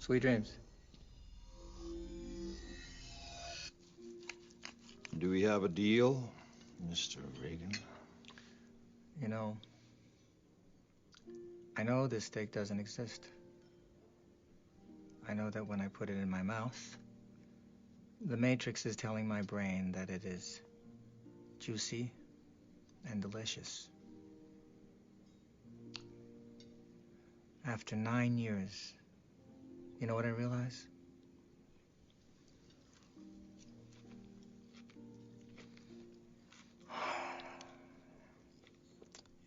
Sweet dreams. Do we have a deal, Mr. Regan? You know, I know this steak doesn't exist. I know that when I put it in my mouth, the Matrix is telling my brain that it is juicy and delicious. After 9 years, you know what I realize?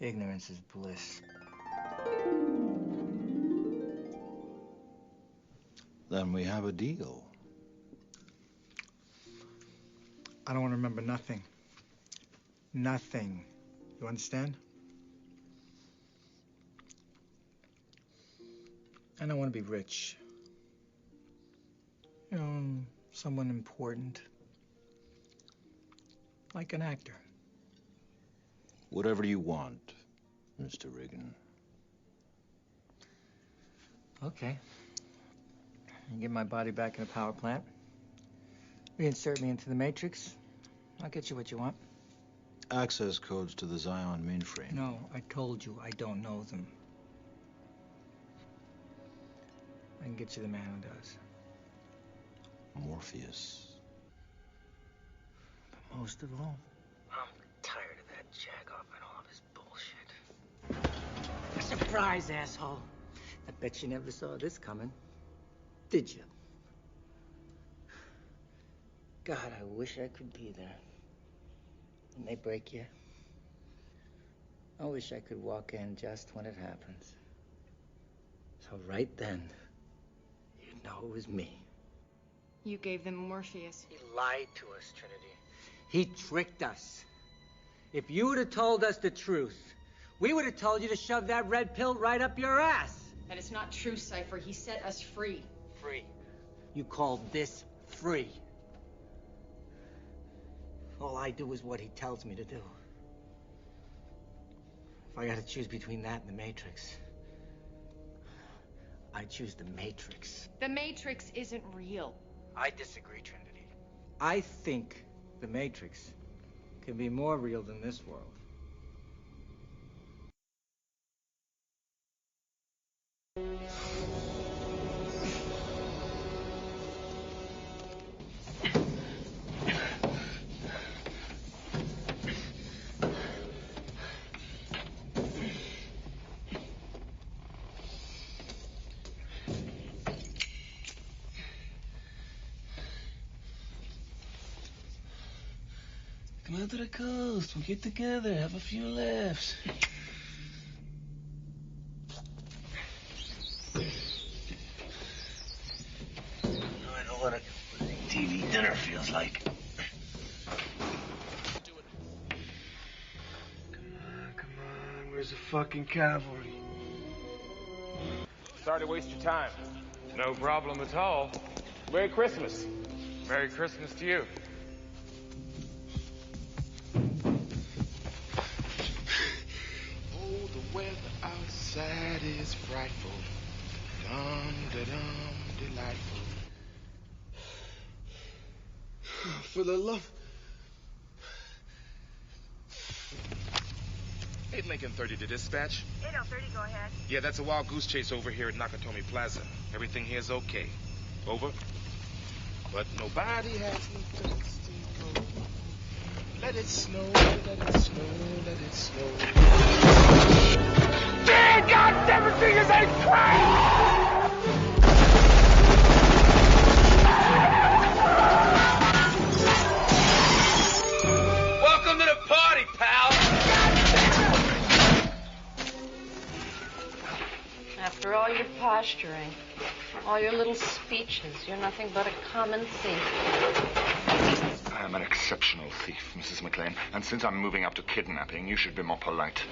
Ignorance is bliss. Then we have a deal. I don't want to remember nothing. Nothing. You understand? I don't want to be rich. You know, someone important. Like an actor. Whatever you want, Mr. Regan. Okay. You get my body back in a power plant. Reinsert me into the Matrix. I'll get you what you want. Access codes to the Zion mainframe. No, I told you I don't know them. I can get you the man who does. Morpheus. But most of all, I'm tired of that jagoff and all of his bullshit. Surprise, asshole. I bet you never saw this coming. Did you? God, I wish I could be there. When they break you, I wish I could walk in just when it happens. So right then, you'd know it was me. You gave them Morpheus. He lied to us, Trinity. He tricked us. If you would have told us the truth, we would have told you to shove that red pill right up your ass. That is not true, Cypher. He set us free. Free? You call this free? All I do is what he tells me to do. If I gotta choose between that and the Matrix, I choose the Matrix. The Matrix isn't real. I disagree, Trinity. I think the Matrix can be more real than this world. Come out to the coast. We'll get together, have a few laughs. I know what a TV dinner feels like. Come on. Where's the fucking cavalry? Sorry to waste your time. No problem at all. Merry Christmas. Merry Christmas to you. Oh, the weather outside is frightful. Dum-da-dum, delightful. For the love... 8 Lincoln 30 to dispatch. 8030, go ahead. Yeah, that's a wild goose chase over here at Nakatomi Plaza. Everything here's okay. Over. But nobody has no place to go. Let it snow, let it snow, let it snow. Dear God, everything is a crime! Welcome to the party, pal. After all your posturing, all your little speeches, you're nothing but a common thief. I am an exceptional thief, Mrs. McLean, and since I'm moving up to kidnapping, you should be more polite.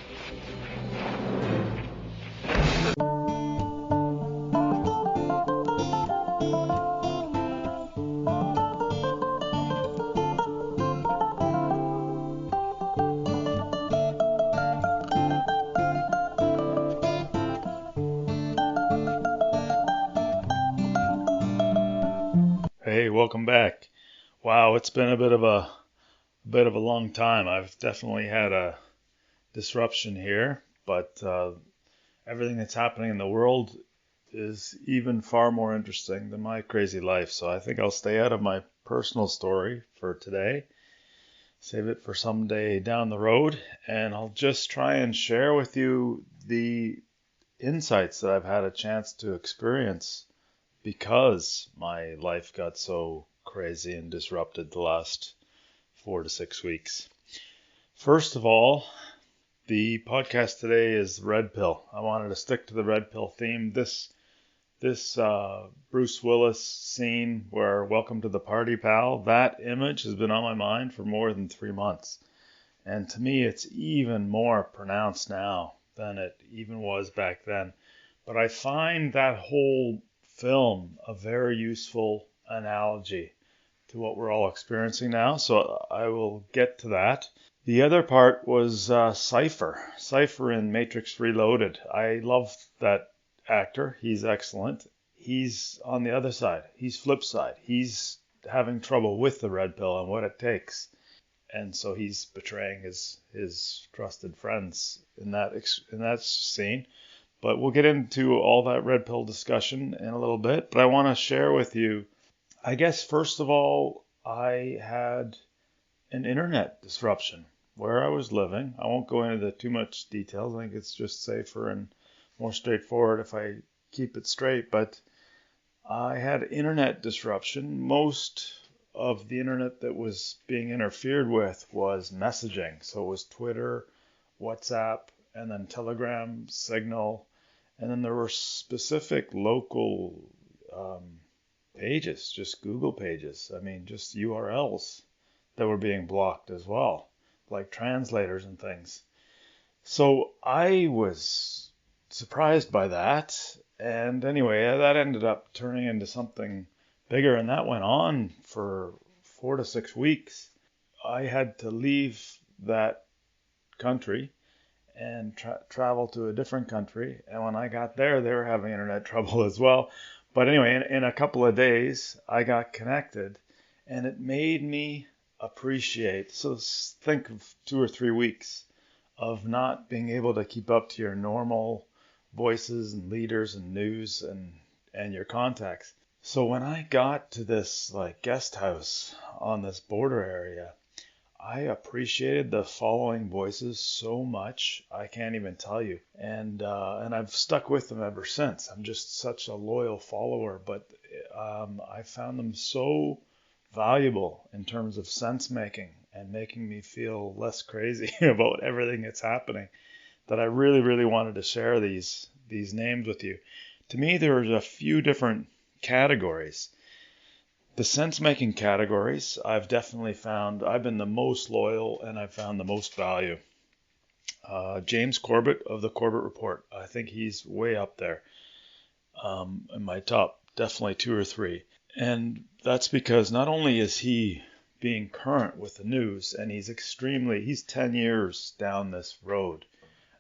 Hey, welcome back. Wow, it's been a bit of a long time. I've definitely had a disruption here, but everything that's happening in the world is even far more interesting than my crazy life. So I think I'll stay out of my personal story for today, save it for someday down the road, and I'll just try and share with you the insights that I've had a chance to experience because my life got so crazy and disrupted the last 4 to 6 weeks. First of all, the podcast today is Red Pill. I wanted to stick to the Red Pill theme. This Bruce Willis scene where "Welcome to the Party, Pal," that image has been on my mind for more than 3 months. And to me, it's even more pronounced now than it even was back then. But I find that whole film a very useful analogy to what we're all experiencing now. So I will get to that. The other part was Cypher. Cypher in Matrix Reloaded. I love that actor. He's excellent. He's on the other side. He's flip side. He's having trouble with the red pill and what it takes. And so he's betraying his trusted friends in that scene. But we'll get into all that red pill discussion in a little bit. But I want to share with you, I guess, first of all, I had an internet disruption where I was living. I won't go into too much details. I think it's just safer and more straightforward if I keep it straight. But I had internet disruption. Most of the internet that was being interfered with was messaging. So it was Twitter, WhatsApp, and then Telegram, Signal. And then there were specific local pages, just Google pages. I mean, just URLs that were being blocked as well, like translators and things. So I was surprised by that. And anyway, that ended up turning into something bigger, and that went on for 4 to 6 weeks. I had to leave that country and travel to a different country. And when I got there, they were having internet trouble as well. But anyway, in a couple of days, I got connected, and it made me appreciate. So think of 2 or 3 weeks of not being able to keep up to your normal voices and leaders and news and your contacts. So when I got to this like guest house on this border area, I appreciated the following voices so much, I can't even tell you. And I've stuck with them ever since. I'm just such a loyal follower, but I found them so valuable in terms of sense making and making me feel less crazy about everything that's happening, that I really, really wanted to share these names with you. To me, there's a few different categories. The sense-making categories, I've definitely found, I've been the most loyal and I've found the most value. James Corbett of the Corbett Report, I think he's way up there in my top, definitely 2 or 3. And that's because not only is he being current with the news, and he's 10 years down this road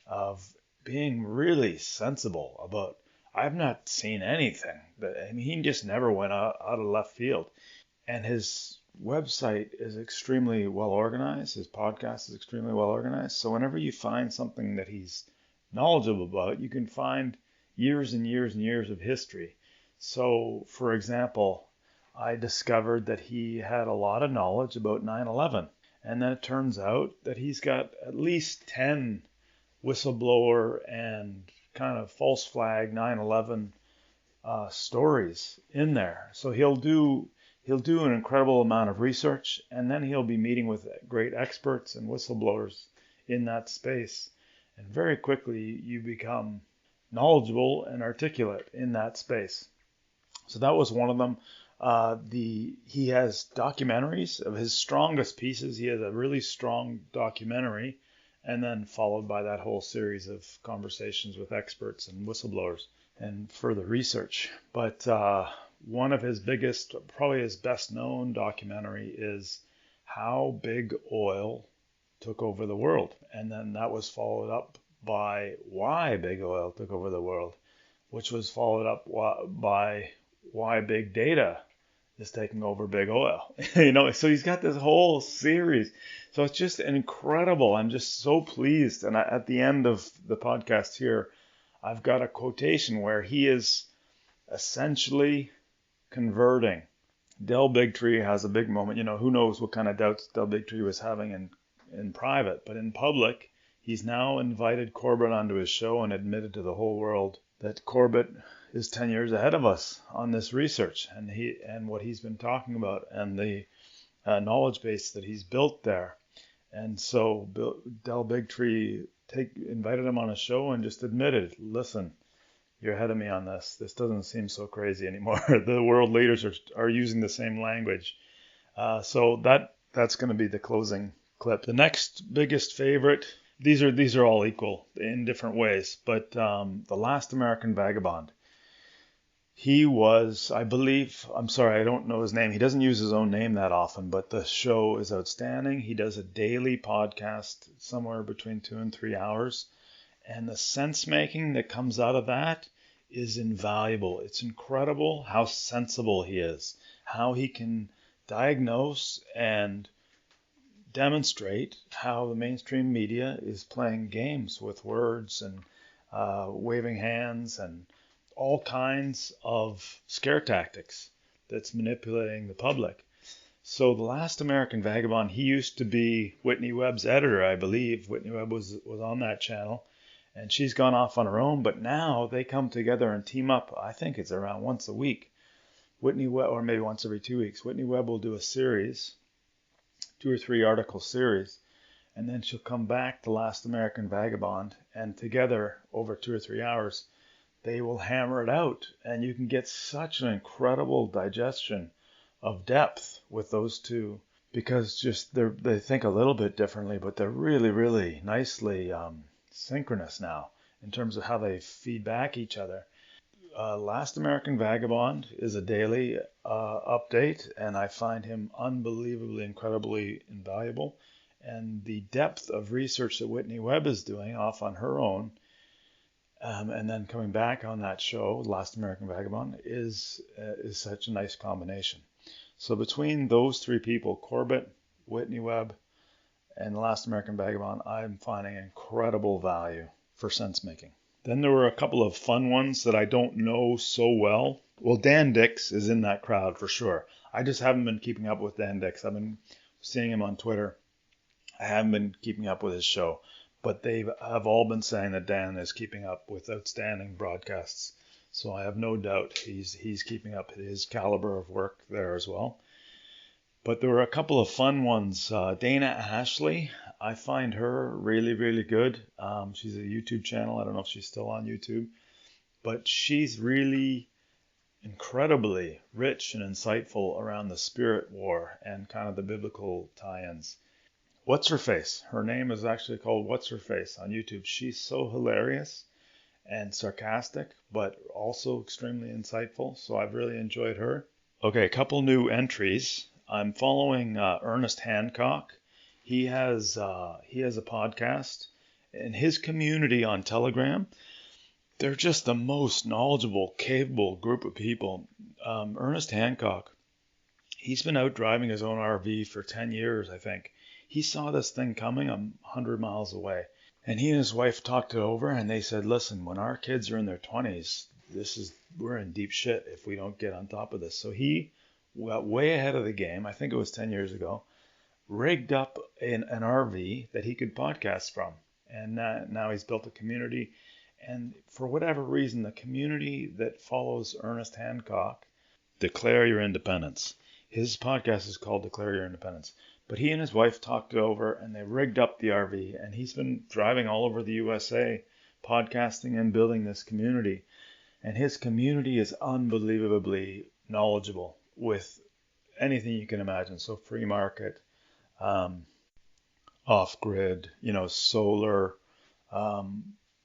of being really sensible about, I've not seen anything. I mean, he just never went out of left field. And his website is extremely well organized. His podcast is extremely well organized. So whenever you find something that he's knowledgeable about, you can find years and years and years of history. So, for example, I discovered that he had a lot of knowledge about 9/11. And then it turns out that he's got at least 10 whistleblower and kind of false flag 9/11 stories in there. So he'll do an incredible amount of research, and then he'll be meeting with great experts and whistleblowers in that space. And very quickly you become knowledgeable and articulate in that space. So that was one of them. He has documentaries of his strongest pieces. He has a really strong documentary, and then followed by that whole series of conversations with experts and whistleblowers and further research. But one of his biggest, probably his best known documentary is How Big Oil Took Over the World. And then that was followed up by Why Big Oil Took Over the World, which was followed up by Why Big Data is taking over big oil. You know, so he's got this whole series. So it's just incredible. I'm just so pleased. And at the end of the podcast here, I've got a quotation where he is essentially converting. Del Bigtree has a big moment. You know, who knows what kind of doubts Del Bigtree was having in private, but in public, he's now invited Corbett onto his show and admitted to the whole world that Corbett is 10 years ahead of us on this research and what he's been talking about and the knowledge base that he's built there. And so Del Bigtree invited him on a show and just admitted, listen, you're ahead of me on this. This doesn't seem so crazy anymore. The world leaders are using the same language. So that's going to be the closing clip. The next biggest favorite, these are all equal in different ways, but The Last American Vagabond. He was, I believe, I'm sorry, I don't know his name. He doesn't use his own name that often, but the show is outstanding. He does a daily podcast somewhere between 2 and 3 hours. And the sense making that comes out of that is invaluable. It's incredible how sensible he is, how he can diagnose and demonstrate how the mainstream media is playing games with words and waving hands and all kinds of scare tactics that's manipulating the public. So The Last American Vagabond, he used to be Whitney Webb's editor, I believe. Whitney Webb was on that channel. And she's gone off on her own, but now they come together and team up. I think it's around once a week. Whitney Webb, or maybe once every 2 weeks. Whitney Webb will do a series, 2 or 3 article series, and then she'll come back to Last American Vagabond, and together over 2 or 3 hours, they will hammer it out, and you can get such an incredible digestion of depth with those two, because just they think a little bit differently, but they're really, really nicely synchronous now in terms of how they feed back each other. Last American Vagabond is a daily update, and I find him unbelievably, incredibly invaluable. And the depth of research that Whitney Webb is doing off on her own, and then coming back on that show, Last American Vagabond, is such a nice combination. So between those 3 people, Corbett, Whitney Webb, and The Last American Vagabond, I'm finding incredible value for sense making. Then there were a couple of fun ones that I don't know so well. Well, Dan Dix is in that crowd for sure. I just haven't been keeping up with Dan Dix. I've been seeing him on Twitter. I haven't been keeping up with his show, but they have all been saying that Dan is keeping up with outstanding broadcasts. So I have no doubt he's keeping up his caliber of work there as well. But there were a couple of fun ones. Dana Ashley, I find her really, really good. She's a YouTube channel. I don't know if she's still on YouTube. But she's really incredibly rich and insightful around the spirit war and kind of the biblical tie-ins. What's Her Face? Her name is actually called What's Her Face on YouTube. She's so hilarious and sarcastic, but also extremely insightful. So I've really enjoyed her. Okay, a couple new entries. I'm following Ernest Hancock. He has a podcast, and his community on Telegram, they're just the most knowledgeable, capable group of people. Ernest Hancock, he's been out driving his own RV for 10 years, I think. He saw this thing coming 100 miles away, and he and his wife talked it over, and they said, listen, when our kids are in their 20s, we're in deep shit if we don't get on top of this. So he got way ahead of the game. I think it was 10 years ago, rigged up an RV that he could podcast from. And now he's built a community. And for whatever reason, the community that follows Ernest Hancock, Declare Your Independence. His podcast is called Declare Your Independence. But he and his wife talked it over, and they rigged up the RV. And he's been driving all over the USA, podcasting and building this community. And his community is unbelievably knowledgeable with anything you can imagine. So free market, off-grid, solar,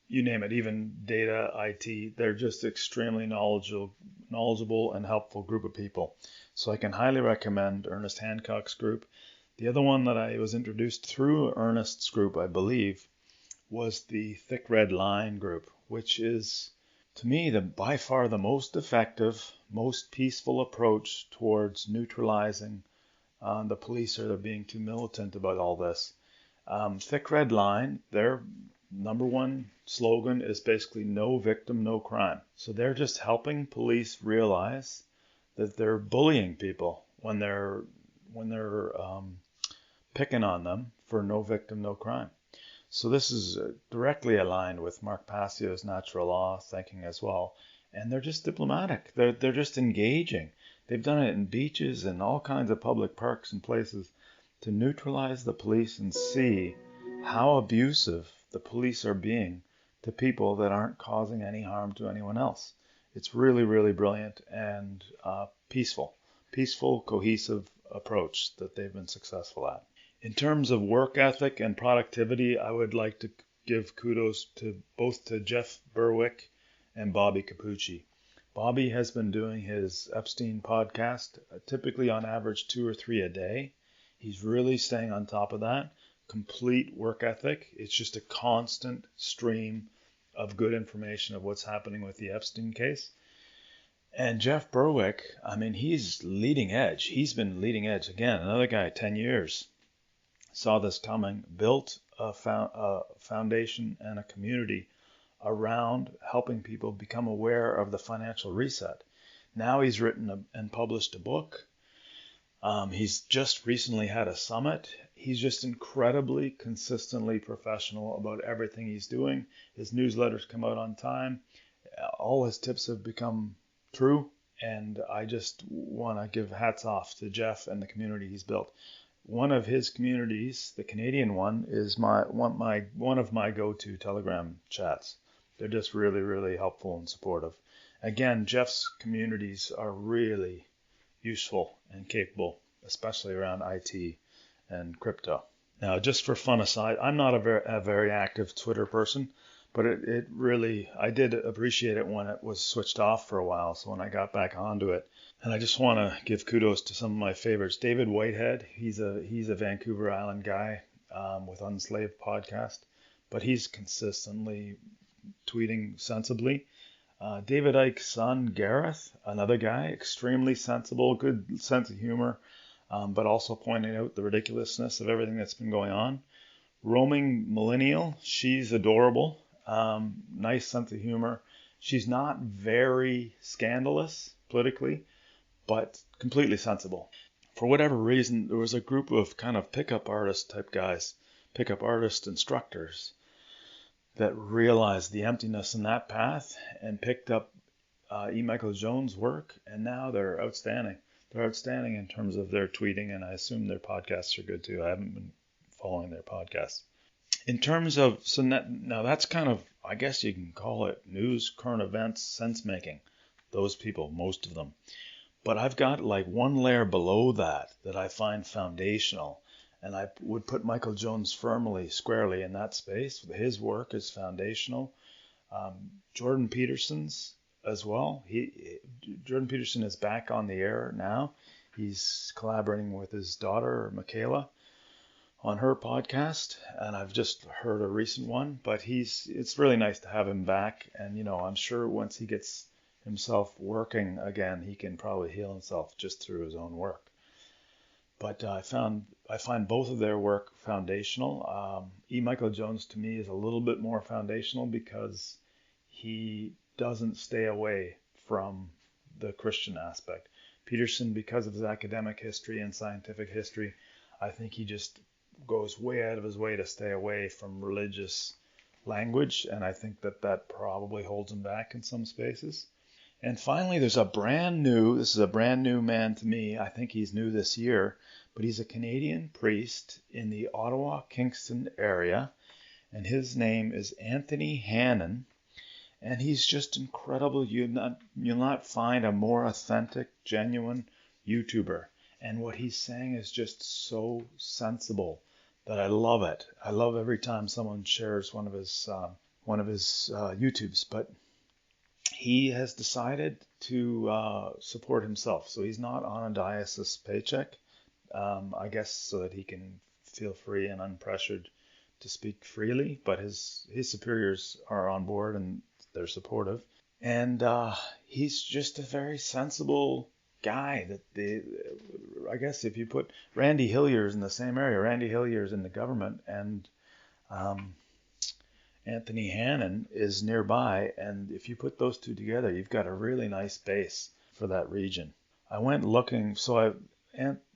you name it, even data, IT. They're just extremely knowledgeable and helpful group of people. So I can highly recommend Ernest Hancock's group. The other one that I was introduced through Ernest's group, I believe, was the Thick Red Line group, which is to me, by far the most effective, most peaceful approach towards neutralizing the police or they're being too militant about all this. Thick Red Line, their number one slogan is basically no victim, no crime. So they're just helping police realize that they're bullying people when they're picking on them for no victim, no crime. So this is directly aligned with Mark Passio's natural law thinking as well. And they're just diplomatic. They're just engaging. They've done it in beaches and all kinds of public parks and places to neutralize the police and see how abusive the police are being to people that aren't causing any harm to anyone else. It's really, really brilliant and peaceful, cohesive approach that they've been successful at. In terms of work ethic and productivity, I would like to give kudos to both to Jeff Berwick and Bobby Capucci. Bobby has been doing his Epstein podcast, typically on average 2 or 3 a day. He's really staying on top of that. Complete work ethic. It's just a constant stream of good information of what's happening with the Epstein case. And Jeff Berwick, I mean, he's leading edge. He's been leading edge. Again, another guy, 10 years. Saw this coming, built a foundation and a community around helping people become aware of the financial reset. Now he's written and published a book. He's just recently had a summit. He's just incredibly consistently professional about everything he's doing. His newsletters come out on time. All his tips have become true. And I just want to give hats off to Jeff and the community he's built. One of his communities, the Canadian one, is one of my go-to Telegram chats. They're just really, really helpful and supportive. Again, Jeff's communities are really useful and capable, especially around IT and crypto. Now, just for fun aside, I'm not a very active Twitter person, but it really, I did appreciate it when it was switched off for a while. So when I got back onto it, and I just want to give kudos to some of my favorites. David Whitehead, he's a Vancouver Island guy with Unslaved podcast, but he's consistently tweeting sensibly. David Icke's son, Gareth, another guy, extremely sensible, good sense of humor, but also pointing out the ridiculousness of everything that's been going on. Roaming Millennial, she's adorable, nice sense of humor. She's not very scandalous politically, but completely sensible. For whatever reason, there was a group of kind of pickup artist type guys, pickup artist instructors, that realized the emptiness in that path and picked up E. Michael Jones' work, and now they're outstanding. They're outstanding in terms of their tweeting, and I assume their podcasts are good too. I haven't been following their podcasts. In terms of, now that's kind of, I guess you can call it news, current events, sense making. Those people, most of them. But I've got like one layer below that I find foundational. And I would put Michael Jones firmly, squarely in that space. His work is foundational. Jordan Peterson's as well. Jordan Peterson is back on the air now. He's collaborating with his daughter, Michaela, on her podcast. And I've just heard a recent one. But it's really nice to have him back. And, you know, I'm sure once he gets himself working again, he can probably heal himself just through his own work. But I find both of their work foundational. E. Michael Jones to me is a little bit more foundational because he doesn't stay away from the Christian aspect. Peterson, because of his academic history and scientific history, I think he just goes way out of his way to stay away from religious language, and I think that probably holds him back in some spaces. And finally, this is a brand new man to me. I think he's new this year, but he's a Canadian priest in the Ottawa-Kingston area, and his name is Anthony Hannon, and he's just incredible. You'll not find a more authentic, genuine YouTuber, and what he's saying is just so sensible that I love it. I love every time someone shares one of his YouTubes, but he has decided to support himself. So he's not on a diocese paycheck, I guess, so that he can feel free and unpressured to speak freely. But his superiors are on board and they're supportive. And he's just a very sensible guy. I guess if you put Randy Hillier's in the same area, Randy Hillier's in the government, and Anthony Hannon is nearby, and if you put those two together, you've got a really nice base for that region. I went looking,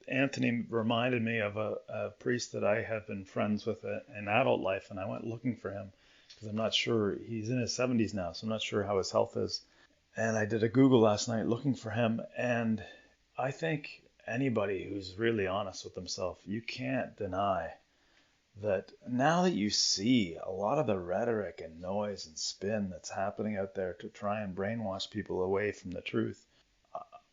Anthony reminded me of a priest that I have been friends with in adult life, and I went looking for him because I'm not sure, he's in his 70s now, so I'm not sure how his health is. And I did a Google last night looking for him, and I think anybody who's really honest with himself, you can't deny that now that you see a lot of the rhetoric and noise and spin that's happening out there to try and brainwash people away from the truth,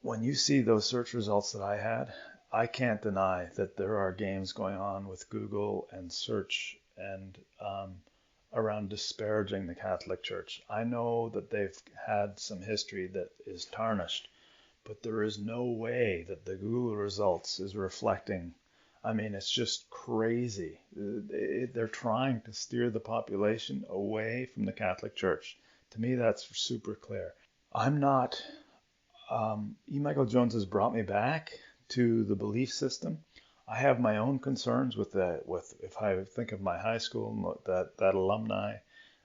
when you see those search results that I had, I can't deny that there are games going on with Google and search and around disparaging the Catholic Church. I know that they've had some history that is tarnished, but there is no way that the Google results is reflecting. I mean, it's just crazy. They're trying to steer the population away from the Catholic Church. To me, that's super clear. I'm not. E. Michael Jones has brought me back to the belief system. I have my own concerns with if I think of my high school, that alumni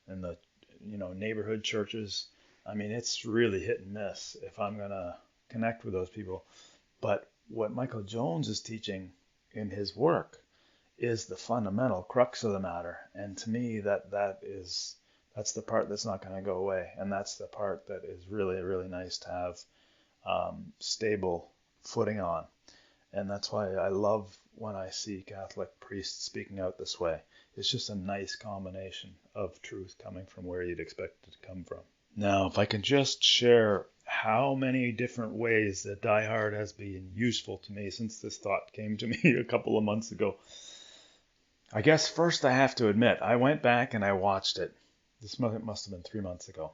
and the neighborhood churches. I mean, it's really hit and miss if I'm gonna connect with those people. But what Michael Jones is teaching in his work is the fundamental crux of the matter, and to me that's the part that's not going to go away, and that's the part that is really, really nice to have stable footing on. And that's why I love when I see Catholic priests speaking out this way. It's just a nice combination of truth coming from where you'd expect it to come from. Now, if I can just share how many different ways that Die Hard has been useful to me since this thought came to me a couple of months ago. I guess first I have to admit, I went back and I watched it. This must have been 3 months ago.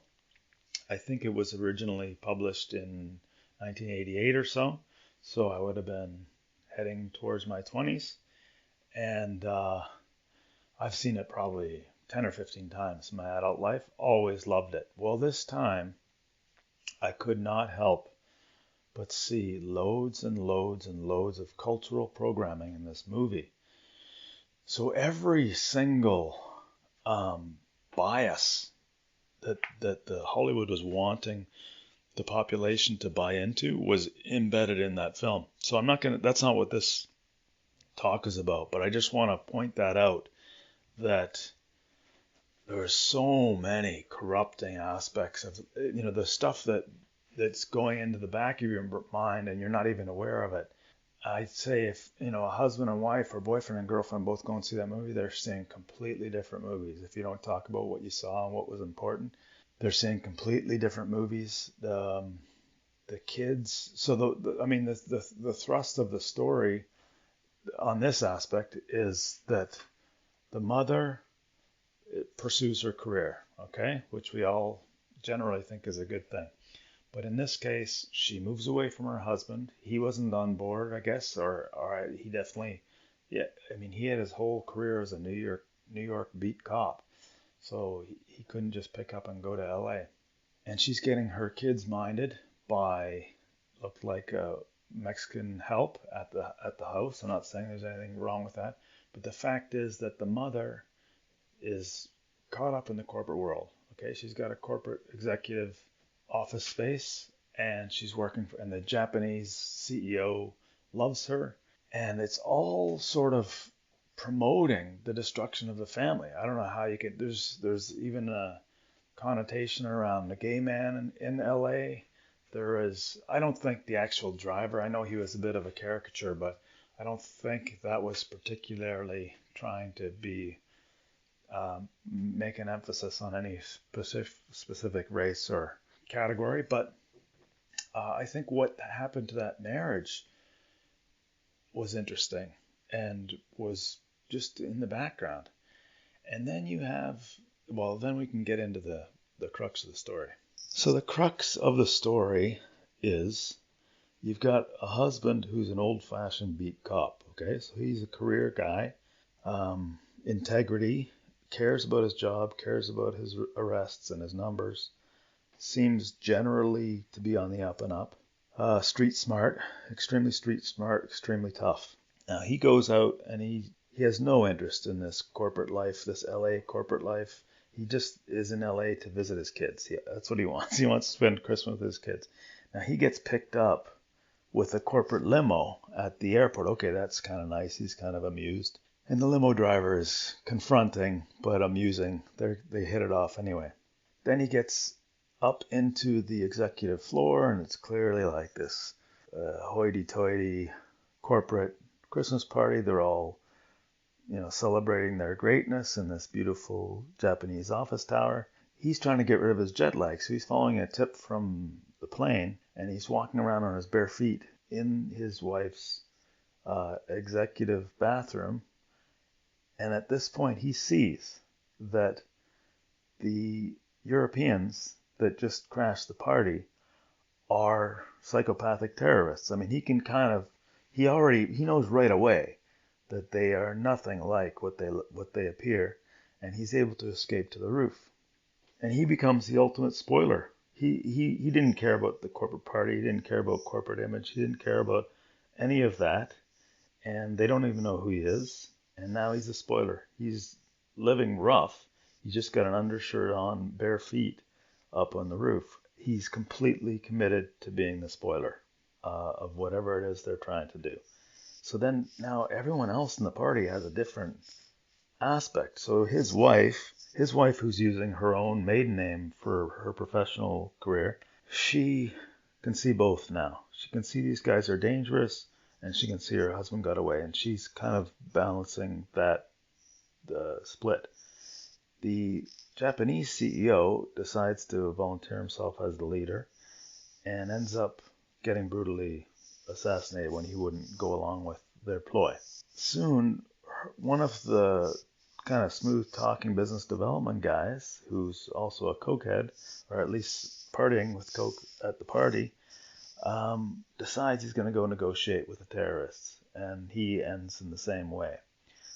I think it was originally published in 1988 or so. So I would have been heading towards my 20s. And I've seen it probably 10 or 15 times in my adult life. Always loved it. Well, this time I could not help but see loads and loads and loads of cultural programming in this movie. So every single bias that the Hollywood was wanting the population to buy into was embedded in that film. So that's not what this talk is about, but I just want to point that out, that there are so many corrupting aspects of, the stuff that's going into the back of your mind and you're not even aware of it. I'd say if, a husband and wife or boyfriend and girlfriend both go and see that movie, they're seeing completely different movies. If you don't talk about what you saw and what was important, they're seeing completely different movies. The kids. So the thrust of the story on this aspect is that the mother pursues her career, okay, which we all generally think is a good thing. But in this case, she moves away from her husband. He wasn't on board, I guess, or he definitely, he had his whole career as a New York beat cop. So he couldn't just pick up and go to LA. And she's getting her kids minded by, looked like Mexican help at the house. I'm not saying there's anything wrong with that. But the fact is that the mother is caught up in the corporate world. Okay, she's got a corporate executive office space, and she's working and the Japanese CEO loves her, and it's all sort of promoting the destruction of the family. I don't know how you can. There's even a connotation around the gay man in LA. There is. I don't think the actual driver. I know he was a bit of a caricature, but I don't think that was particularly trying to be make an emphasis on any specific race or category. But I think what happened to that marriage was interesting and was just in the background. And then you have, then we can get into the crux of the story. So the crux of the story is you've got a husband who's an old-fashioned beat cop, okay? So he's a career guy, integrity, cares about his job, cares about his arrests and his numbers, seems generally to be on the up and up. Street smart, extremely tough. Now he goes out and he has no interest in this corporate life, this LA corporate life. He just is in LA to visit his kids. That's what he wants. He wants to spend Christmas with his kids. Now he gets picked up with a corporate limo at the airport. Okay, that's kind of nice. He's kind of amused. And the limo driver is confronting but amusing. They hit it off anyway. Then he gets up into the executive floor, and it's clearly like this hoity-toity corporate Christmas party. They're all, celebrating their greatness in this beautiful Japanese office tower. He's trying to get rid of his jet lag, so he's following a tip from the plane, and he's walking around on his bare feet in his wife's executive bathroom. And at this point, he sees that the Europeans that just crashed the party are psychopathic terrorists. I mean, he knows right away that they are nothing like what they appear, and he's able to escape to the roof. And he becomes the ultimate spoiler. He didn't care about the corporate party. He didn't care about corporate image. He didn't care about any of that. And they don't even know who he is. And now he's a spoiler. He's living rough. He's just got an undershirt on, bare feet up on the roof. He's completely committed to being the spoiler of whatever it is they're trying to do. So then now everyone else in the party has a different aspect. So his wife who's using her own maiden name for her professional career, she can see both now. She can see these guys are dangerous, and she can see her husband got away, and she's kind of balancing that split. The Japanese CEO decides to volunteer himself as the leader and ends up getting brutally assassinated when he wouldn't go along with their ploy. Soon, one of the kind of smooth-talking business development guys, who's also a cokehead, or at least partying with coke at the party, decides he's going to go negotiate with the terrorists, and he ends in the same way.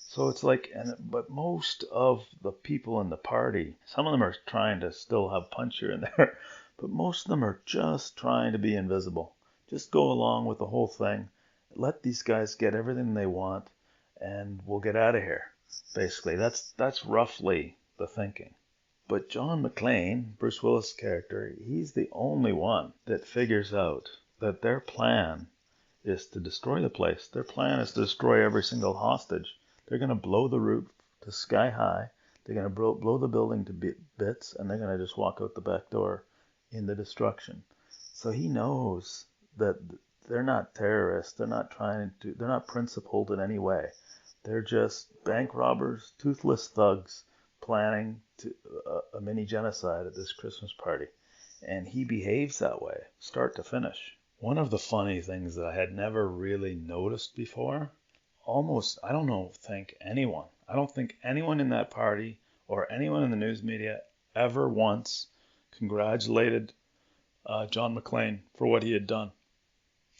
So it's like, but most of the people in the party, some of them are trying to still have punch here and there, but most of them are just trying to be invisible. Just go along with the whole thing. Let these guys get everything they want, and we'll get out of here. Basically, that's roughly the thinking. But John McClane, Bruce Willis' character, he's the only one that figures out that their plan is to destroy the place. Their plan is to destroy every single hostage. They're going to blow the roof to sky high. They're going to blow the building to bits, and they're going to just walk out the back door in the destruction. So he knows that they're not terrorists. They're not principled in any way. They're just bank robbers, toothless thugs planning a mini genocide at this Christmas party. And he behaves that way, start to finish. One of the funny things that I had never really noticed before, I don't think anyone in that party or anyone in the news media ever once congratulated John McClane for what he had done.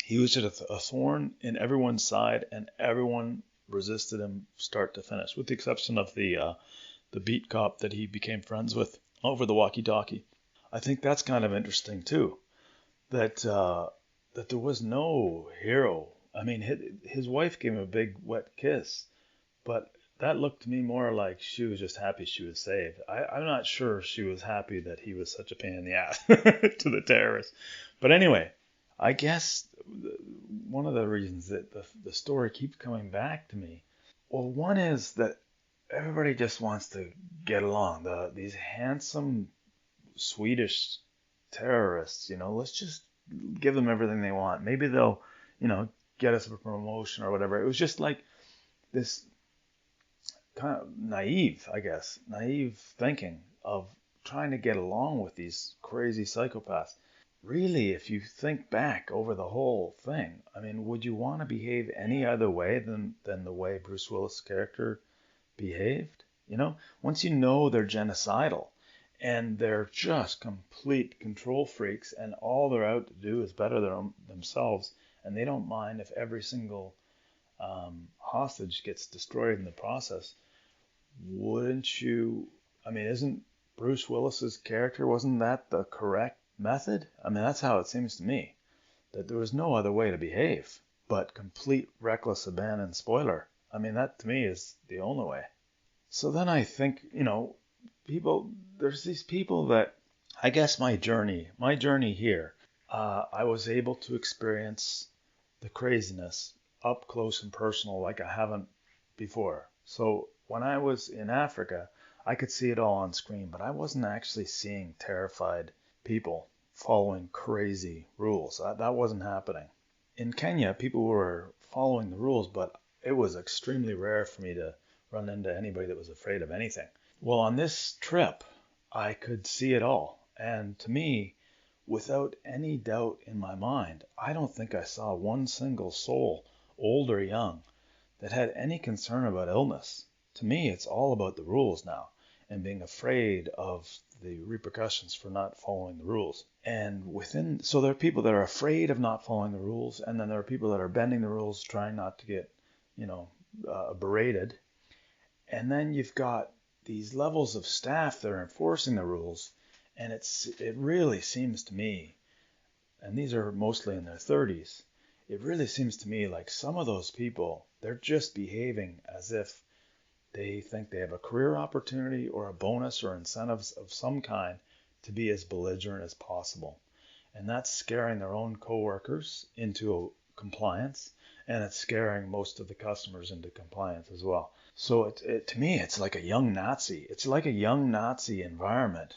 He was just a thorn in everyone's side, and everyone resisted him start to finish, with the exception of the beat cop that he became friends with over the walkie-talkie. I think that's kind of interesting too, that there was no hero. I mean, his wife gave him a big wet kiss, but that looked to me more like she was just happy she was saved. I'm not sure she was happy that he was such a pain in the ass to the terrorists. But anyway, I guess one of the reasons that the story keeps coming back to me, well, one is that everybody just wants to get along. These handsome Swedish terrorists, let's just give them everything they want. Maybe they'll, get us a promotion or whatever. It was just like this kind of naive thinking of trying to get along with these crazy psychopaths. Really, if you think back over the whole thing, I mean, would you want to behave any other way than the way Bruce Willis' character behaved? Once you know they're genocidal and they're just complete control freaks, and all they're out to do is better themselves, and they don't mind if every single hostage gets destroyed in the process, wouldn't you? I mean, isn't Bruce Willis's character, wasn't that the correct method? I mean, that's how it seems to me, that there was no other way to behave but complete reckless abandon. Spoiler. I mean, that to me is the only way. So then I think, there's these people that, I guess my journey here, I was able to experience the craziness up close and personal like I haven't before. So when I was in Africa, I could see it all on screen, but I wasn't actually seeing terrified people following crazy rules. That wasn't happening. In Kenya, people were following the rules, but it was extremely rare for me to run into anybody that was afraid of anything. Well, on this trip, I could see it all. And to me, without any doubt in my mind, I don't think I saw one single soul, old or young, that had any concern about illness. To me, it's all about the rules now and being afraid of the repercussions for not following the rules. And so there are people that are afraid of not following the rules, and then there are people that are bending the rules, trying not to get, berated. And then you've got these levels of staff that are enforcing the rules, and it really seems to me, and these are mostly in their 30s, it really seems to me like some of those people, they're just behaving as if they think they have a career opportunity or a bonus or incentives of some kind to be as belligerent as possible. And that's scaring their own coworkers into compliance, and it's scaring most of the customers into compliance as well. So to me, it's like a young Nazi. It's like a young Nazi environment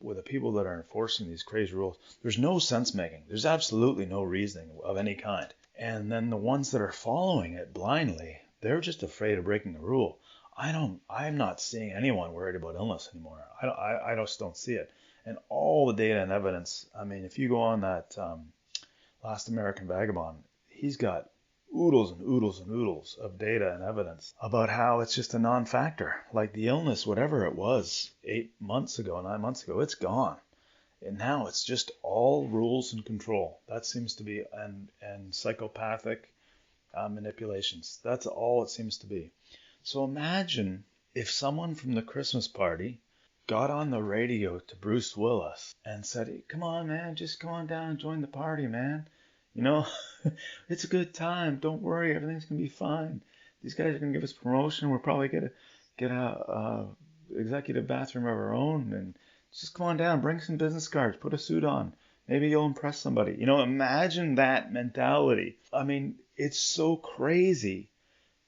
with the people that are enforcing these crazy rules. There's no sense making. There's absolutely no reasoning of any kind. And then the ones that are following it blindly, they're just afraid of breaking the rule. I'm not seeing anyone worried about illness anymore. I just don't see it. And all the data and evidence, I mean, if you go on that Last American Vagabond, he's got oodles and oodles and oodles of data and evidence about how it's just a non-factor. Like the illness, whatever it was 9 months ago, it's gone. And now it's just all rules and control. That seems to be, and psychopathic manipulations. That's all it seems to be. So imagine if someone from the Christmas party got on the radio to Bruce Willis and said, hey, come on, man, just come on down and join the party, man. It's a good time. Don't worry, everything's going to be fine. These guys are going to give us promotion. We'll probably get a executive bathroom of our own. And just come on down, bring some business cards, put a suit on. Maybe you'll impress somebody. Imagine that mentality. I mean, it's so crazy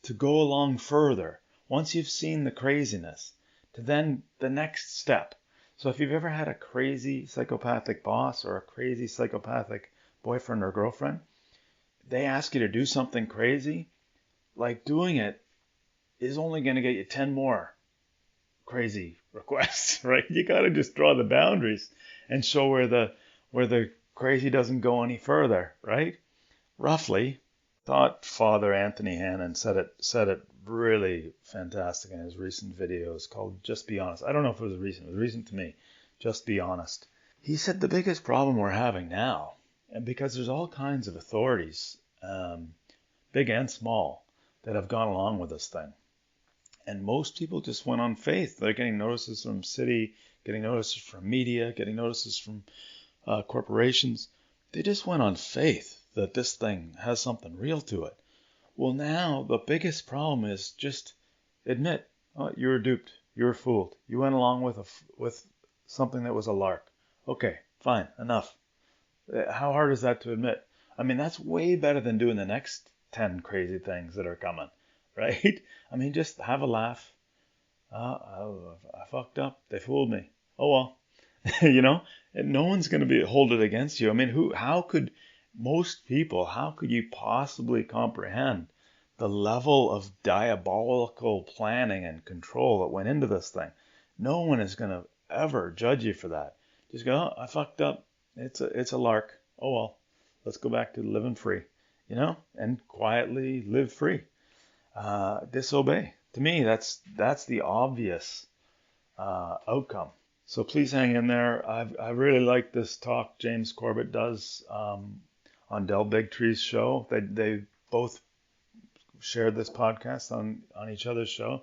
to go along further once you've seen the craziness to then the next step. So if you've ever had a crazy psychopathic boss or a crazy psychopathic boyfriend or girlfriend, they ask you to do something crazy, like doing it is only going to get you 10 more crazy requests, right? You got to just draw the boundaries and show where the crazy doesn't go any further, right? Roughly. Thought Father Anthony Hannon said it really fantastic in his recent videos called Just Be Honest. I don't know if it was recent to me. Just be honest. He said the biggest problem we're having now, and because there's all kinds of authorities, big and small, that have gone along with this thing. And most people just went on faith. They're getting notices from city, getting notices from media, getting notices from corporations. They just went on faith that this thing has something real to it. Well, now the biggest problem is just admit, oh, you were duped, you were fooled, you went along with something that was a lark. Okay, fine, enough. How hard is that to admit? I mean, that's way better than doing the next 10 crazy things that are coming, right? I mean, just have a laugh. I fucked up. They fooled me. Oh well, and no one's going to hold it against you. I mean, how could you possibly comprehend the level of diabolical planning and control that went into this thing? No one is going to ever judge you for that. Just go, oh, I fucked up. It's a lark. Oh well, let's go back to living free, and quietly live free. Disobey. To me, that's the obvious outcome. So please hang in there. I really like this talk James Corbett does on Del Bigtree's show. They both shared this podcast on each other's show.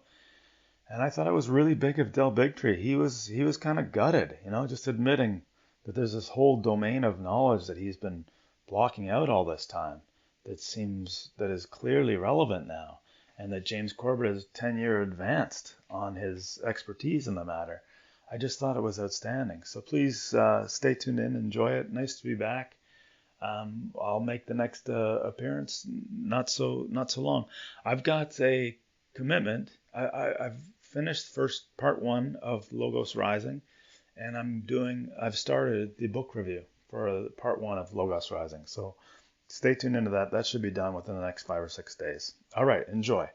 And I thought it was really big of Del Bigtree. He was kind of gutted, just admitting that there's this whole domain of knowledge that he's been blocking out all this time that is clearly relevant now, and that James Corbett is 10-year advanced on his expertise in the matter. I just thought it was outstanding. So please stay tuned in, enjoy it. Nice to be back. I'll make the next appearance not so long. I've got a commitment. I've finished part 1 of Logos Rising, and I've started the book review for part 1 of Logos Rising. So stay tuned into that. That should be done within the next 5 or 6 days. All right, enjoy.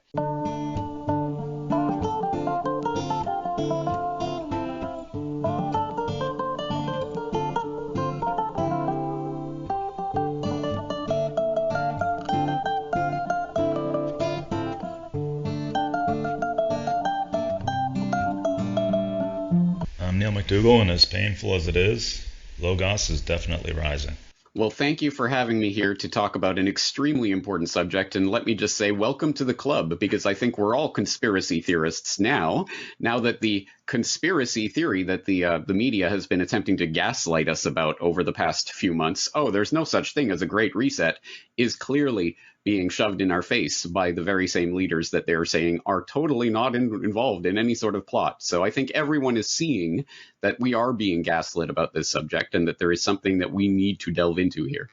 I'm Neil McDougall, and as painful as it is, Logos is definitely rising. Well, thank you for having me here to talk about an extremely important subject. And let me just say, welcome to the club, because I think we're all conspiracy theorists now that the conspiracy theory that the media has been attempting to gaslight us about over the past few months, there's no such thing as a Great Reset, is clearly being shoved in our face by the very same leaders that they're saying are totally not involved in any sort of plot. So I think everyone is seeing that we are being gaslit about this subject, and that there is something that we need to delve into here.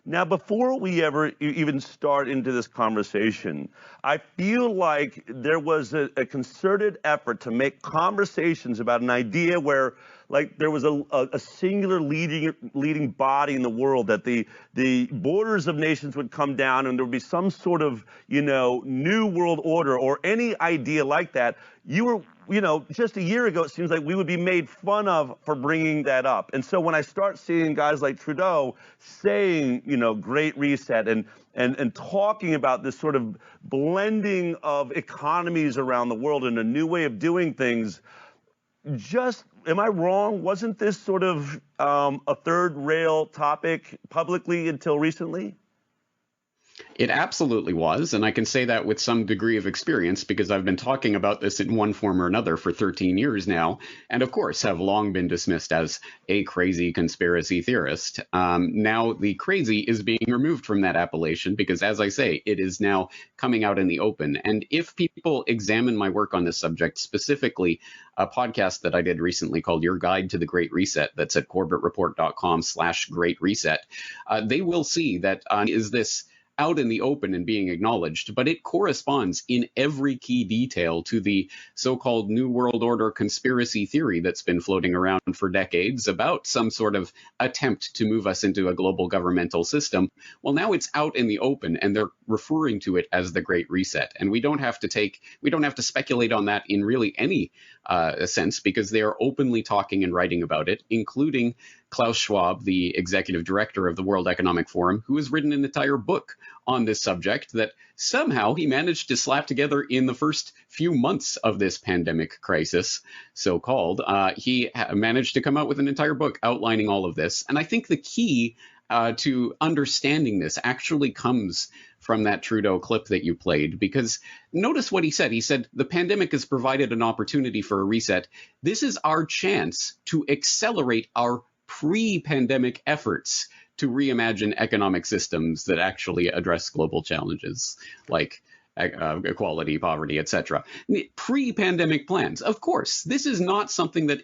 Now, before we ever even start into this conversation, I feel like there was a concerted effort to make conversations about an idea where, like, there was a singular leading body in the world, that the borders of nations would come down and there would be some sort of, new world order or any idea like that. Just a year ago, it seems like we would be made fun of for bringing that up. And so when I start seeing guys like Trudeau saying, Great Reset and talking about this sort of blending of economies around the world and a new way of doing things, am I wrong? Wasn't this sort of a third rail topic publicly until recently? It absolutely was, and I can say that with some degree of experience because I've been talking about this in one form or another for 13 years now, and of course have long been dismissed as a crazy conspiracy theorist. Now the crazy is being removed from that appellation because, as I say, it is now coming out in the open. And if people examine my work on this subject, specifically a podcast that I did recently called Your Guide to the Great Reset, that's at corbettreport.com/Great Reset, they will see that is this out in the open and being acknowledged, but it corresponds in every key detail to the so-called New World Order conspiracy theory that's been floating around for decades about some sort of attempt to move us into a global governmental system. Well, now it's out in the open, and they're referring to it as the Great Reset. And we don't have to speculate on that in really any sense, because they are openly talking and writing about it, including Klaus Schwab, the executive director of the World Economic Forum, who has written an entire book on this subject that somehow he managed to slap together in the first few months of this pandemic crisis, so-called. He managed to come out with an entire book outlining all of this. And I think the key to understanding this actually comes from that Trudeau clip that you played, because notice what he said. He said, the pandemic has provided an opportunity for a reset. This is our chance to accelerate our pre-pandemic efforts to reimagine economic systems that actually address global challenges like equality, poverty, etc. Pre-pandemic plans. Of course, this is not something that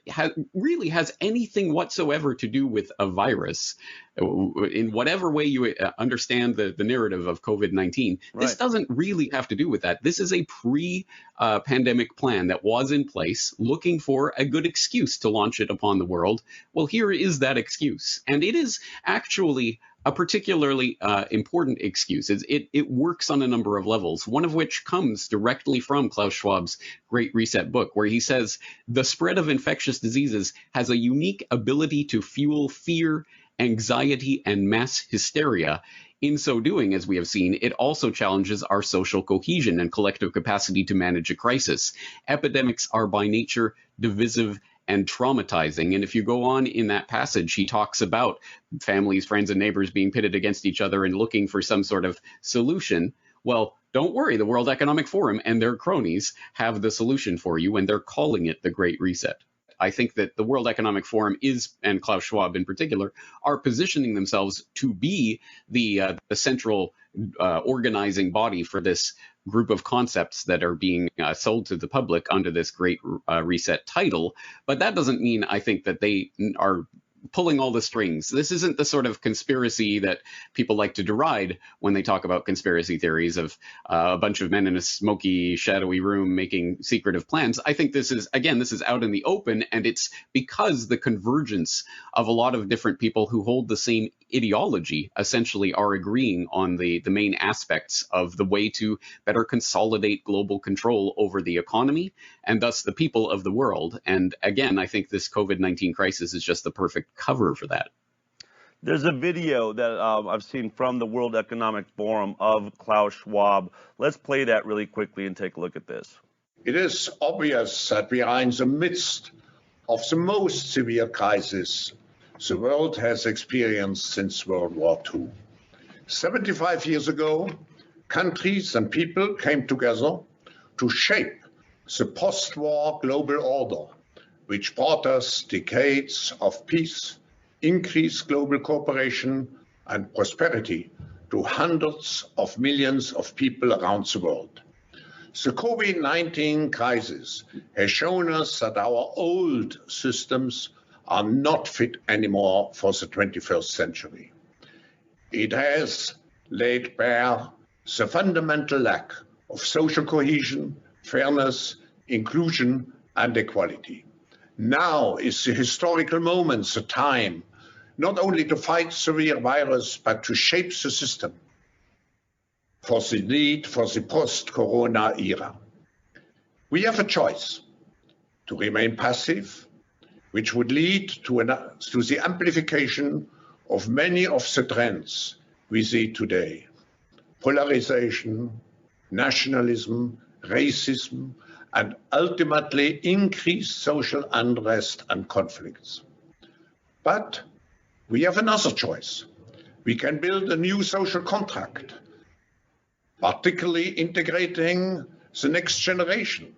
really has anything whatsoever to do with a virus. In whatever way you understand the narrative of COVID-19, this doesn't really have to do with that. This is a pre-pandemic plan that was in place, looking for a good excuse to launch it upon the world. Well, here is that excuse. And it is actually a particularly important excuse. It works on a number of levels, one of which comes directly from Klaus Schwab's Great Reset book, where he says the spread of infectious diseases has a unique ability to fuel fear, anxiety, and mass hysteria. In so doing, as we have seen, it also challenges our social cohesion and collective capacity to manage a crisis. Epidemics are by nature divisive and traumatizing. And if you go on in that passage, he talks about families, friends, and neighbors being pitted against each other and looking for some sort of solution. Well, don't worry, the World Economic Forum and their cronies have the solution for you, and they're calling it the Great Reset. I think that the World Economic Forum and Klaus Schwab in particular, are positioning themselves to be the central organizing body for this group of concepts that are being sold to the public under this Great Reset title. But that doesn't mean, I think, that they are pulling all the strings. This isn't the sort of conspiracy that people like to deride when they talk about conspiracy theories of a bunch of men in a smoky, shadowy room making secretive plans. I think this is out in the open, and it's because the convergence of a lot of different people who hold the same ideology essentially are agreeing on the main aspects of the way to better consolidate global control over the economy and thus the people of the world. And again, I think this COVID-19 crisis is just the perfect cover for that. There's a video that I've seen from the World Economic Forum of Klaus Schwab. Let's play that really quickly and take a look at this. It is obvious that we are in the midst of the most severe crisis the world has experienced since World War II. 75 years ago, countries and people came together to shape the post-war global order, which brought us decades of peace, increased global cooperation, and prosperity to hundreds of millions of people around the world. The COVID-19 crisis has shown us that our old systems are not fit anymore for the 21st century. It has laid bare the fundamental lack of social cohesion, fairness, inclusion, and equality. Now is the historical moment, the time, not only to fight severe virus, but to shape the system for the need for the post-corona era. We have a choice to remain passive, which would lead to the amplification of many of the trends we see today: polarization, nationalism, racism, and ultimately increased social unrest and conflicts. But we have another choice. We can build a new social contract, particularly integrating the next generation.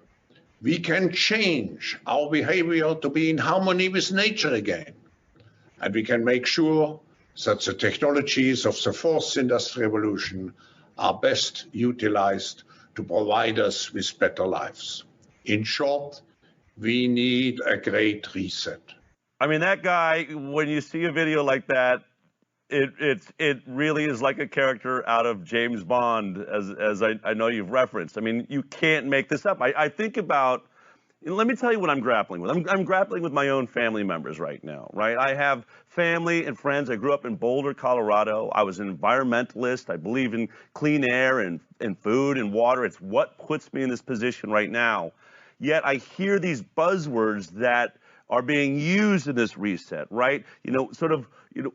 We can change our behavior to be in harmony with nature again. And we can make sure that the technologies of the fourth industrial revolution are best utilized to provide us with better lives. In short, we need a great reset. I mean, that guy, when you see a video like that, it really is like a character out of James Bond, as I know you've referenced. I mean, you can't make this up. I think about, let me tell you what I'm grappling with. I'm grappling with my own family members right now, right? I have family and friends. I grew up in Boulder, Colorado. I was an environmentalist. I believe in clean air and food and water. It's what puts me in this position right now. Yet I hear these buzzwords that are being used in this reset, right?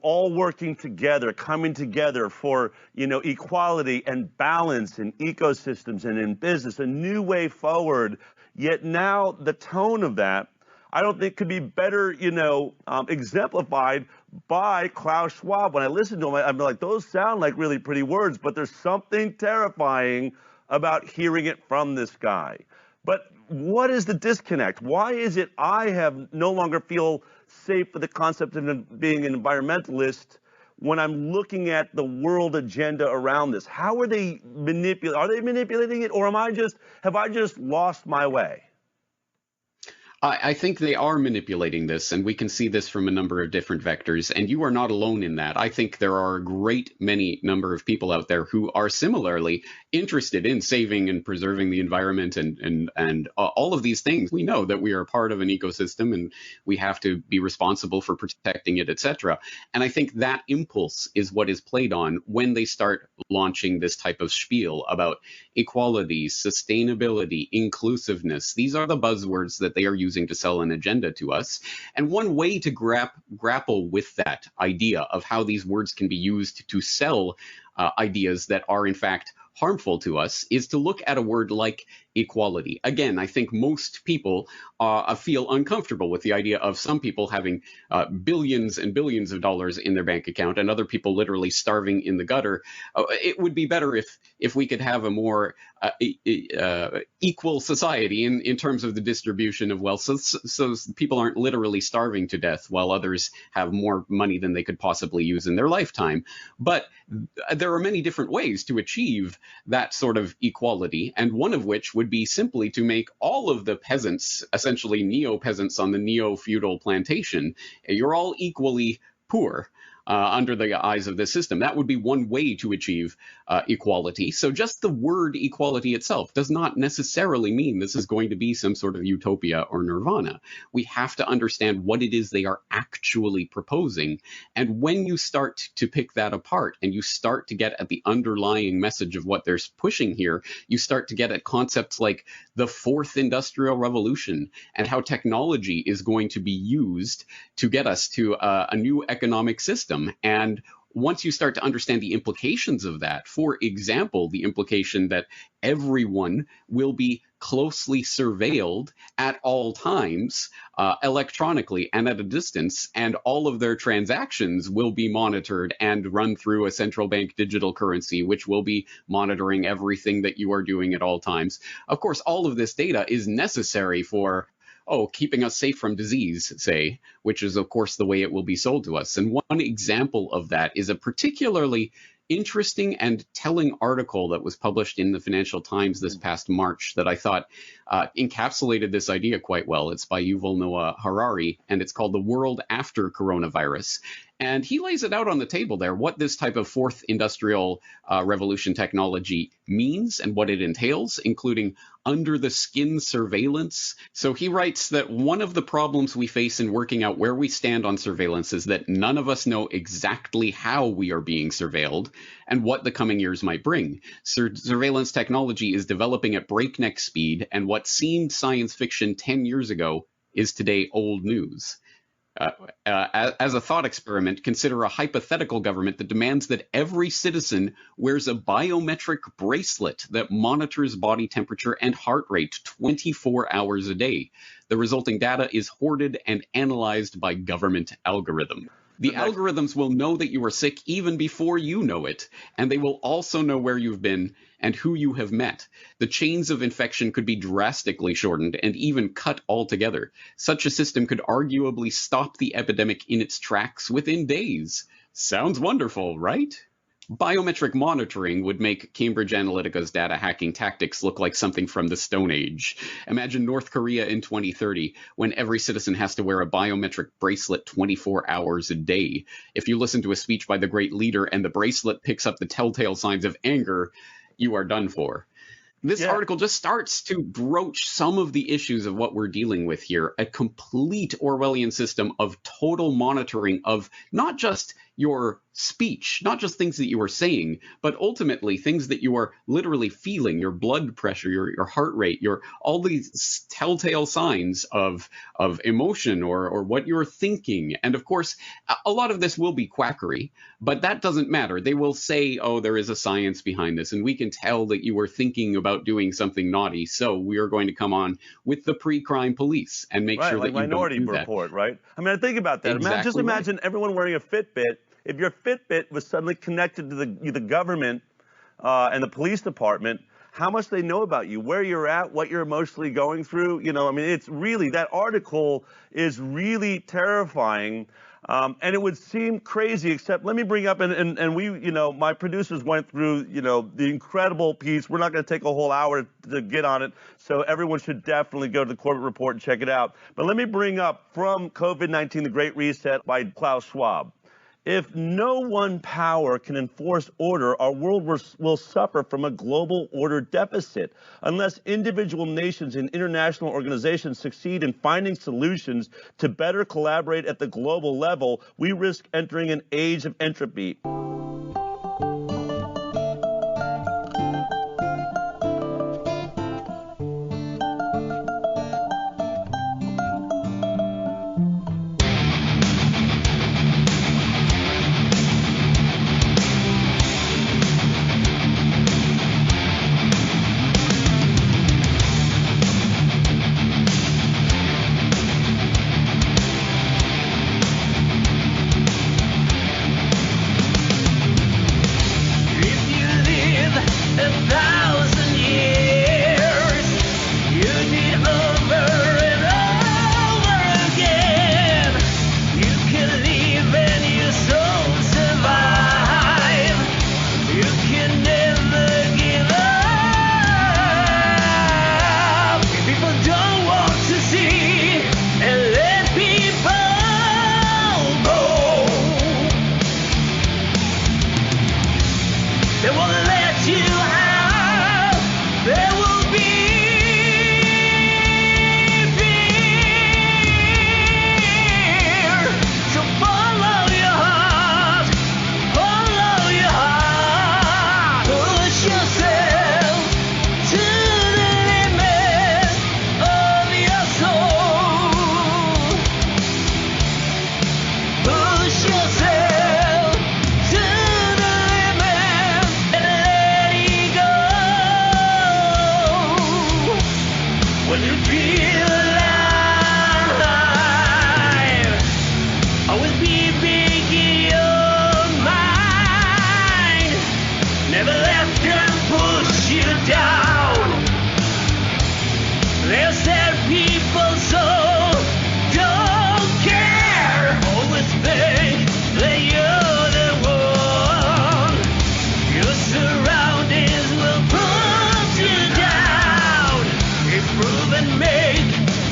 All working together, coming together for, equality and balance in ecosystems and in business, a new way forward. Yet now the tone of that, I don't think could be better, exemplified by Klaus Schwab. When I listen to him, I'm like, those sound like really pretty words, but there's something terrifying about hearing it from this guy. But what is the disconnect? Why is it I have no longer feel safe with the concept of being an environmentalist when I'm looking at the world agenda around this? How are they manipulating? Are they manipulating it, or have I just lost my way? I think they are manipulating this, and we can see this from a number of different vectors, and you are not alone in that. I think there are a great many number of people out there who are similarly interested in saving and preserving the environment and all of these things. We know that we are part of an ecosystem and we have to be responsible for protecting it, etc. And I think that impulse is what is played on when they start launching this type of spiel about equality, sustainability, inclusiveness. These are the buzzwords that they are using to sell an agenda to us. And one way to grapple with that idea of how these words can be used to sell ideas that are in fact harmful to us is to look at a word like equality. Again, I think most people feel uncomfortable with the idea of some people having billions and billions of dollars in their bank account and other people literally starving in the gutter. It would be better if we could have a more equal society in terms of the distribution of wealth, so people aren't literally starving to death while others have more money than they could possibly use in their lifetime. But there are many different ways to achieve that sort of equality, and one of which would be simply to make all of the peasants, essentially neo-peasants on the neo-feudal plantation, you're all equally poor. Under the eyes of this system. That would be one way to achieve equality. So just the word equality itself does not necessarily mean this is going to be some sort of utopia or nirvana. We have to understand what it is they are actually proposing. And when you start to pick that apart and you start to get at the underlying message of what they're pushing here, you start to get at concepts like the fourth industrial revolution and how technology is going to be used to get us to a new economic system. And once you start to understand the implications of that, for example, the implication that everyone will be closely surveilled at all times electronically and at a distance, and all of their transactions will be monitored and run through a central bank digital currency, which will be monitoring everything that you are doing at all times. Of course, all of this data is necessary for keeping us safe from disease, say, which is, of course, the way it will be sold to us. And one example of that is a particularly interesting and telling article that was published in the Financial Times this past March that I thought encapsulated this idea quite well. It's by Yuval Noah Harari, and it's called The World After Coronavirus. And he lays it out on the table there, what this type of fourth industrial revolution technology means and what it entails, including under-the-skin surveillance. So he writes that one of the problems we face in working out where we stand on surveillance is that none of us know exactly how we are being surveilled and what the coming years might bring. Surveillance technology is developing at breakneck speed, and what seemed science fiction 10 years ago is today old news. As a thought experiment, consider a hypothetical government that demands that every citizen wears a biometric bracelet that monitors body temperature and heart rate 24 hours a day. The resulting data is hoarded and analyzed by government algorithm. The algorithms will know that you are sick even before you know it, and they will also know where you've been and who you have met. The chains of infection could be drastically shortened and even cut altogether. Such a system could arguably stop the epidemic in its tracks within days. Sounds wonderful, right? Biometric monitoring would make Cambridge Analytica's data hacking tactics look like something from the Stone Age. Imagine North Korea in 2030, when every citizen has to wear a biometric bracelet 24 hours a day. If you listen to a speech by the great leader and the bracelet picks up the telltale signs of anger, you are done for. This article just starts to broach some of the issues of what we're dealing with here, a complete Orwellian system of total monitoring of not just your speech, not just things that you are saying, but ultimately things that you are literally feeling, your blood pressure, your heart rate, all these telltale signs of emotion or what you're thinking. And of course, a lot of this will be quackery, but that doesn't matter. They will say, oh, there is a science behind this, and we can tell that you were thinking about doing something naughty, so we are going to come on with the pre-crime police and make sure that you Minority don't do Report, right? I mean, think about that. Exactly Just imagine everyone wearing a Fitbit. If your Fitbit was suddenly connected to the government and the police department, how much they know about you, where you're at, what you're emotionally going through. I mean, it's really, that article is really terrifying. And it would seem crazy, except let me bring up, and we, my producers went through, the incredible piece. We're not going to take a whole hour to get on it, so everyone should definitely go to the Corbett Report and check it out. But let me bring up from COVID-19, The Great Reset by Klaus Schwab. If no one power can enforce order, our world will suffer from a global order deficit. Unless individual nations and international organizations succeed in finding solutions to better collaborate at the global level, we risk entering an age of entropy. can push you down. They'll set people so don't care. Always think that you're the one. Your surroundings will put you down. Improve and make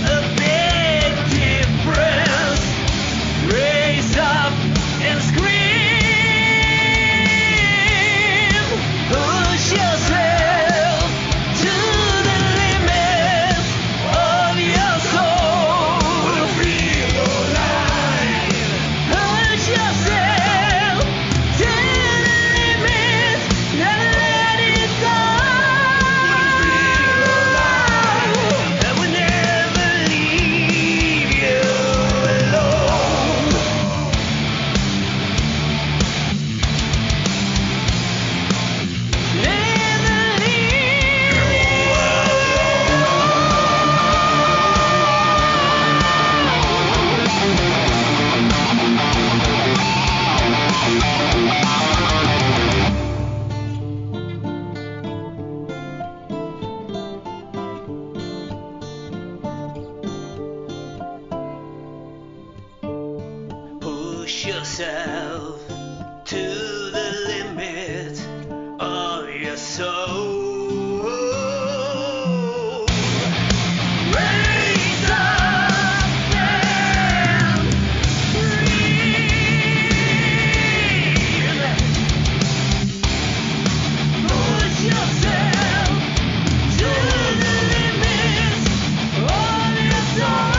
a big difference. Raise up and scream. Push yourself to the limits of your soul. Feel alive. Push yourself to the limits. Never let it go. Feel alive. That will never leave you alone. Never leave you Push yourself to the limit of your soul. Raise up and breathe. Push yourself to the limit of your soul.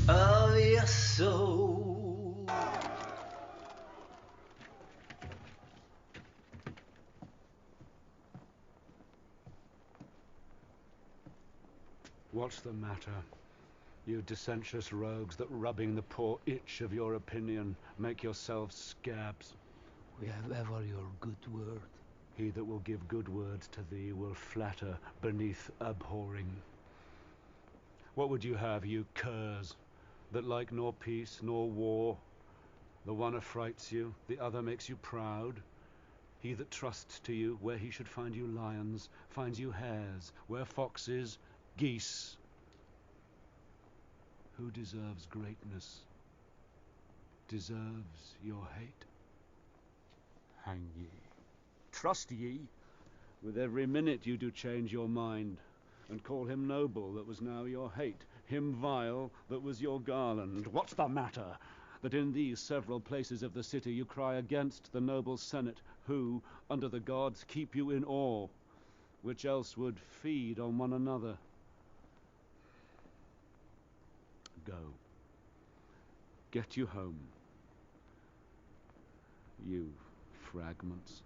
Of your soul. What's the matter? You dissentious rogues that rubbing the poor itch of your opinion make yourselves scabs. We have ever your good word. He that will give good words to thee will flatter beneath abhorring. What would you have, you curs, that like nor peace nor war? The one affrights you, the other makes you proud. He that trusts to you where he should find you lions, finds you hares, where foxes, geese. Who deserves greatness, deserves your hate? Hang ye, trust ye, with every minute you do change your mind, and call him noble that was now your hate, him vile that was your garland. What's the matter, that in these several places of the city you cry against the noble senate, who, under the gods, keep you in awe, which else would feed on one another? Go, get you home, you fragments.